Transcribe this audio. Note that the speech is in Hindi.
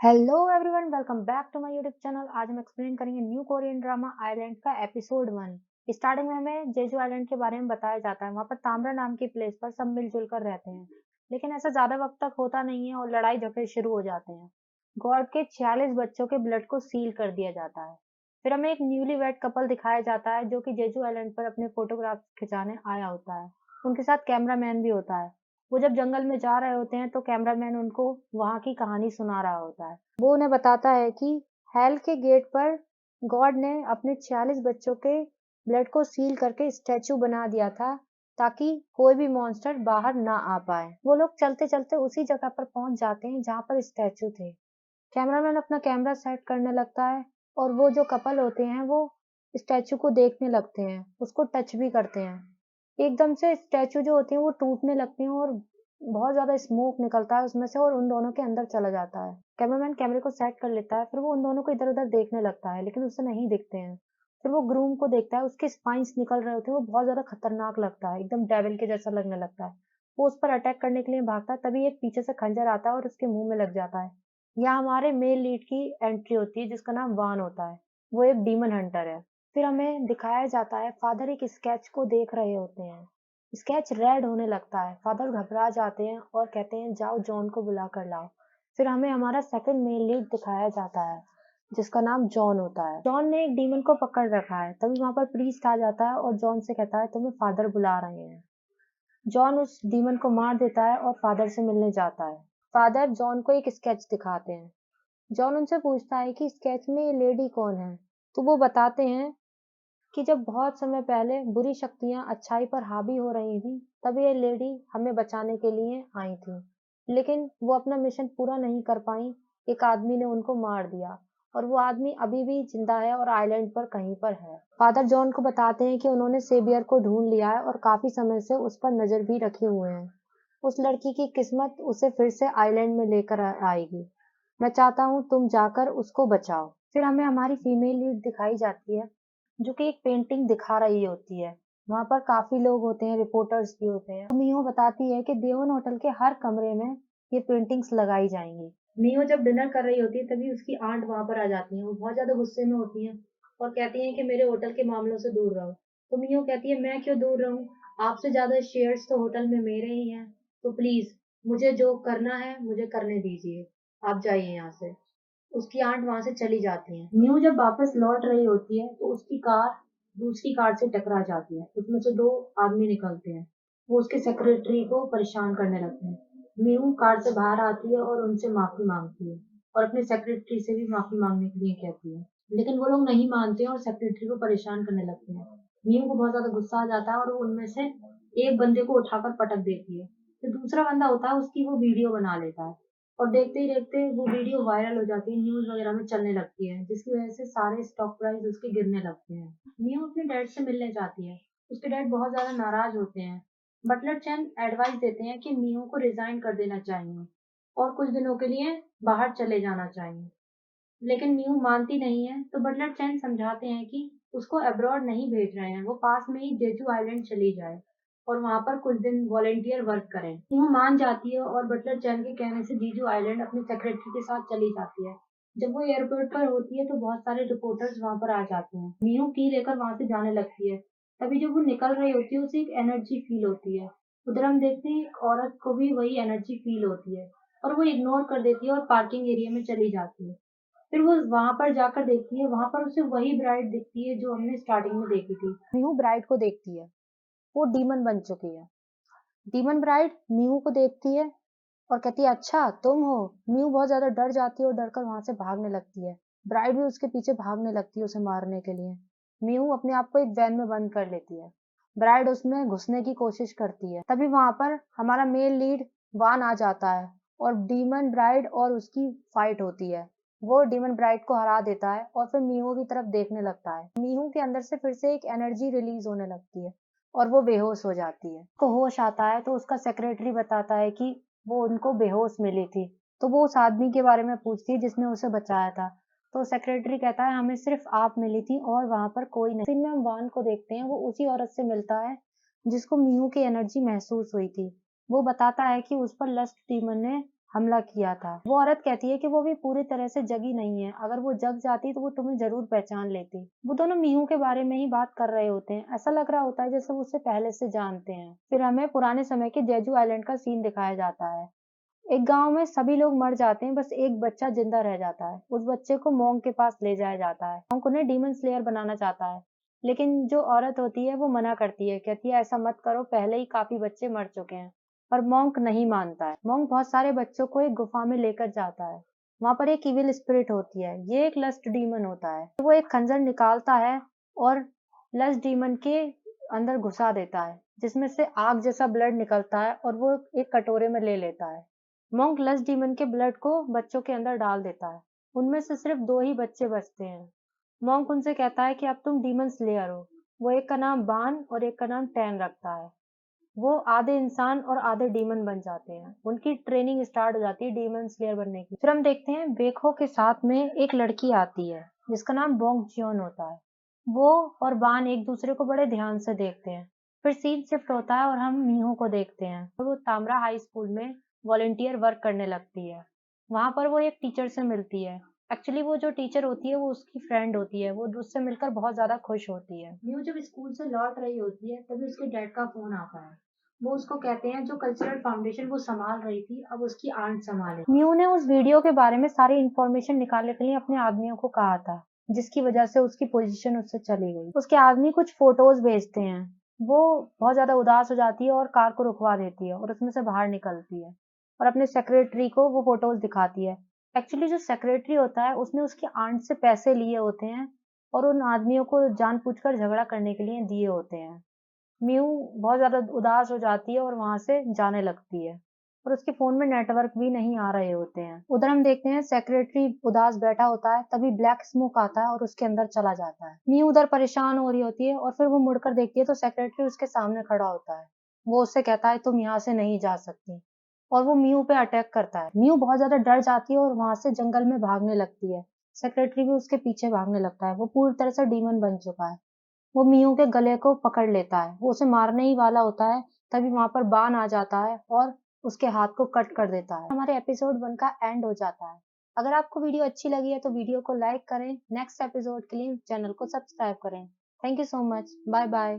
Hello everyone, welcome back to my YouTube channel. आज हम एक्सप्लेन करेंगे न्यू कोरियन ड्रामा आइलैंड का एपिसोड 1। स्टार्टिंग में हमें जेजू आइलैंड के बारे में बताया जाता है। वहाँ पर ताम्रा नाम की प्लेस पर सब मिलजुल कर रहते हैं, लेकिन ऐसा ज्यादा वक्त तक होता नहीं है और लड़ाई झगड़े शुरू हो जाते हैं। गॉड के 46 बच्चों के ब्लड को सील कर दिया जाता है। फिर हमें एक न्यूली वेड कपल दिखाया जाता है जो कि जेजू आइलैंड पर अपने फोटोग्राफ खिंचाने आया होता है। उनके साथ कैमरामैन भी होता है। वो जब जंगल में जा रहे होते हैं तो कैमरामैन उनको वहाँ की कहानी सुना रहा होता है। वो उन्हें बताता है कि हेल के गेट पर गॉड ने अपने 46 बच्चों के ब्लड को सील करके स्टैचू बना दिया था ताकि कोई भी मॉन्स्टर बाहर ना आ पाए। वो लोग चलते चलते उसी जगह पर पहुंच जाते हैं जहाँ पर स्टैचू थे। कैमरामैन अपना कैमरा सेट करने लगता है और वो जो कपल होते हैं वो स्टैचू को देखने लगते हैं, उसको टच भी करते हैं। एकदम से स्टैचू जो होती है वो टूटने लगती हैं और बहुत ज्यादा स्मोक निकलता है उसमें से और उन दोनों के अंदर चला जाता है। कैमरामैन कैमरे को सेट कर लेता है, फिर वो उन दोनों को इधर उधर देखने लगता है लेकिन उसे नहीं दिखते हैं। फिर वो ग्रूम को देखता है, उसके स्पाइंस निकल रहे होते हैं, वो बहुत ज्यादा खतरनाक लगता है, एकदम डेविल के जैसा लगने लगता है। वो उस पर अटैक करने के लिए भागता है, तभी एक पीछे से खंजर आता है और उसके मुंह में लग जाता है। यहाँ हमारे मेल लीड की एंट्री होती है जिसका नाम वान होता है। वो एक डीमन हंटर है। फिर हमें दिखाया जाता है फादर एक स्केच को देख रहे होते हैं। स्केच रेड होने लगता है, फादर घबरा जाते हैं और कहते हैं जाओ जॉन को बुला कर लाओ। फिर हमें हमारा सेकंड मेल लीड दिखाया जाता है जिसका नाम जॉन होता है। जॉन ने एक डीमन को पकड़ रखा है, तभी वहां पर प्रीस्ट आ जाता है और जॉन से कहता है तुम्हें फादर बुला रहे हैं। जॉन उस डीमन को मार देता है और फादर से मिलने जाता है। फादर जॉन को एक स्केच दिखाते हैं। जॉन उनसे पूछता है कि स्केच में ये लेडी कौन है, तो वो बताते हैं कि जब बहुत समय पहले बुरी शक्तियां अच्छाई पर हावी हो रही थी, तब ये लेडी हमें बचाने के लिए आई थी, लेकिन वो अपना मिशन पूरा नहीं कर पाई। एक आदमी ने उनको मार दिया और वो आदमी अभी भी जिंदा है और आइलैंड पर कहीं पर है। फादर जॉन को बताते हैं कि उन्होंने सेबियर को ढूंढ लिया है और काफी समय से उस पर नजर भी रखे हुए हैं। उस लड़की की किस्मत उसे फिर से आइलैंड में लेकर आएगी। मैं चाहता हूँ तुम जाकर उसको बचाओ। फिर हमें हमारी फीमेल लीड दिखाई जाती है जो कि एक पेंटिंग दिखा रही होती है। वहां पर काफी लोग होते हैं, रिपोर्टर्स भी होते हैं। मियो बताती है कि देवन होटल के हर कमरे में ये पेंटिंग्स लगाई जाएंगी। मियो जब डिनर कर रही होती है तभी उसकी आंट वहां पर आ जाती है। वो बहुत ज्यादा गुस्से में होती है और कहती है कि मेरे होटल के मामलों से दूर रहो। तो मियो कहती है मैं क्यों दूर रहूं, आपसे ज्यादा शेयर्स तो होटल में मेरे ही हैं, तो प्लीज मुझे जो करना है मुझे करने दीजिए, आप जाइए यहाँ से। उसकी आंट वहां से चली जाती है। न्यू जब वापस लौट रही होती है तो उसकी कार दूसरी कार से टकरा जाती है। उसमें से दो आदमी निकलते हैं। वो उसके सेक्रेटरी को परेशान करने लगते हैं। न्यू कार से बाहर आती है और उनसे माफी मांगती है और अपने सेक्रेटरी से भी माफी मांगने के लिए कहती है, लेकिन वो लोग नहीं मानते हैं और सेक्रेटरी को परेशान करने लगते हैं। न्यू को बहुत ज्यादा गुस्सा आ जाता है और वो उनमें से एक बंदे को उठाकर पटक देती है। जो दूसरा बंदा होता है उसकी वो वीडियो बना लेता है और देखते ही देखते वो वीडियो वायरल हो जाती है, न्यूज वगैरह में चलने लगती है, जिसकी वजह से सारे स्टॉक प्राइस उसके गिरने लगते हैं। न्यू अपने डैड से मिलने जाती है। उसके डैड बहुत ज्यादा नाराज होते हैं। बटलर चैन एडवाइस देते हैं कि मियो को रिजाइन कर देना चाहिए और कुछ दिनों के लिए बाहर चले जाना चाहिए, लेकिन मियो मानती नहीं है। तो बटलर चैन समझाते हैं कि उसको अब्रॉड नहीं भेज रहे हैं, वो पास में ही जेजू आइलैंड चली जाए और वहां पर कुछ दिन वॉलेंटियर वर्क करें। मियो मान जाती है और बटलर चैन के कहने से जीजू आइलैंड अपने सेक्रेटरी के साथ चली जाती है। जब वो एयरपोर्ट पर होती है तो बहुत सारे रिपोर्टर्स वहां पर आ जाते हैं। मियो की लेकर वहां से जाने लगती है। तभी जब वो निकल रही होती है उसे एक एनर्जी फील होती है। उधर हम देखते हैं एक औरत को भी वही एनर्जी फील होती है और वो इग्नोर कर देती है और पार्किंग एरिया में चली जाती है। फिर वो वहां पर जाकर देखती है, वहां पर उसे वही ब्राइड दिखती है जो हमने स्टार्टिंग में देखी थी। न्यू ब्राइड को देखती है, वो डीमन बन चुकी है। डीमन ब्राइड म्यू को देखती है और कहती है अच्छा तुम हो। म्यू बहुत ज्यादा डर जाती है और डर कर वहां से भागने लगती है। ब्राइड भी उसके पीछे भागने लगती है उसे मारने के लिए। म्यू अपने आप को एक वैन में बंद कर लेती है। ब्राइड उसमें घुसने की कोशिश करती है, तभी वहां पर हमारा मेल लीड वान आ जाता है और डीमन ब्राइड और उसकी फाइट होती है। वो डीमन ब्राइड को हरा देता है और फिर मीहू की तरफ देखने लगता है। मीहू के अंदर से फिर से एक एनर्जी रिलीज होने लगती है और वो बेहोश हो जाती है। उसको होश आता है तो उसका सेक्रेटरी बताता है कि वो उनको बेहोश मिली थी। तो वो उस आदमी के बारे में पूछती है जिसने उसे बचाया था। तो सेक्रेटरी कहता है हमें सिर्फ आप मिली थी और वहां पर कोई नहीं। फिर में हम वान को देखते हैं, वो उसी औरत से मिलता है जिसको मीहू की एनर्जी महसूस हुई थी। वो बताता है कि उस पर लस्ट डीमन ने हमला किया था। वो औरत कहती है कि वो भी पूरी तरह से जगी नहीं है, अगर वो जग जाती तो वो तुम्हें जरूर पहचान लेती। वो दोनों मीहू के बारे में ही बात कर रहे होते हैं, ऐसा लग रहा होता है जैसे वो उसे पहले से जानते हैं। फिर हमें पुराने समय के जेजू आइलैंड का सीन दिखाया जाता है। एक गांव में सभी लोग मर जाते हैं, बस एक बच्चा जिंदा रह जाता है। उस बच्चे को मोंग के पास ले जाया जाता है। मोंग उन्हें डीमन स्लेयर बनाना चाहता है, लेकिन जो औरत होती है वो मना करती है, कहती है ऐसा मत करो, पहले ही काफी बच्चे मर चुके हैं। पर मोंग नहीं मानता है। मोंग बहुत सारे बच्चों को एक गुफा में लेकर जाता है। वहां पर एक इविल स्पिरिट होती है, ये एक लस्ट डीमन होता है। वो एक खंजर निकालता है और लस्ट डीमन के अंदर घुसा देता है, जिसमें से आग जैसा ब्लड निकलता है और वो एक कटोरे में ले लेता है। मोंक लस्ट डीमन के ब्लड को बच्चों के अंदर डाल देता है। उनमें से सिर्फ 2 ही बच्चे बचते हैं। मोंक उनसे कहता है कि अब तुम डीमन स्लेयर हो। वो एक का नाम बान और एक का नाम टैन रखता है। वो आधे इंसान और आधे डीमन बन जाते हैं। उनकी ट्रेनिंग स्टार्ट हो जाती है डीमन स्लेयर बनने की। फिर हम देखते हैं बेखो के साथ में एक लड़की आती है जिसका नाम बोंग जियोन होता है। वो और बान एक दूसरे को बड़े ध्यान से देखते हैं। फिर सीन शिफ्ट होता है और हम मीहो को देखते हैं और वो तामरा हाई स्कूल में वॉलेंटियर वर्क करने लगती है। वहां पर वो एक टीचर से मिलती है। एक्चुअली वो जो टीचर होती है वो उसकी फ्रेंड होती है। वो उससे मिलकर बहुत ज्यादा खुश होती है। मीहो जब स्कूल से लौट रही होती है तभी उसके डैड का फोन आता है। वो उसको कहते हैं जो कल्चरल फाउंडेशन वो संभाल रही थी अब उसकी आंट संभाले। मीहू ने उस वीडियो के बारे में सारी इंफॉर्मेशन निकालने के लिए अपने आदमियों को कहा था, जिसकी वजह से उसकी पोजीशन उससे चली गई। उसके आदमी कुछ फोटोज भेजते हैं। वो बहुत ज्यादा उदास हो जाती है और कार को रुकवा देती है और उसमें से बाहर निकलती है और अपने सेक्रेटरी को वो फोटोज दिखाती है। एक्चुअली जो सेक्रेटरी होता है उसने उसकी आंट से पैसे लिए होते हैं और उन आदमियों को जानबूझकर झगड़ा करने के लिए दिए होते हैं। म्यू बहुत ज्यादा उदास हो जाती है और वहां से जाने लगती है और उसके फोन में नेटवर्क भी नहीं आ रहे होते हैं। उधर हम देखते हैं सेक्रेटरी उदास बैठा होता है, तभी ब्लैक स्मोक आता है और उसके अंदर चला जाता है। म्यू उधर परेशान हो रही होती है और फिर वो मुड़कर देखती है तो सेक्रेटरी उसके सामने खड़ा होता है। वो उससे कहता है तुम यहाँ से नहीं जा सकती और वो म्यू पे अटैक करता है। म्यू बहुत ज्यादा डर जाती है और वहां से जंगल में भागने लगती है। सेक्रेटरी भी उसके पीछे भागने लगता है। वो पूरी तरह से डीमन बन चुका है। वो मियों के गले को पकड़ लेता है। वो उसे मारने ही वाला होता है, तभी वहां पर बान आ जाता है और उसके हाथ को कट कर देता है। हमारे एपिसोड 1 का एंड हो जाता है। अगर आपको वीडियो अच्छी लगी है तो वीडियो को लाइक करें। नेक्स्ट एपिसोड के लिए चैनल को सब्सक्राइब करें। Thank you so much. Bye bye.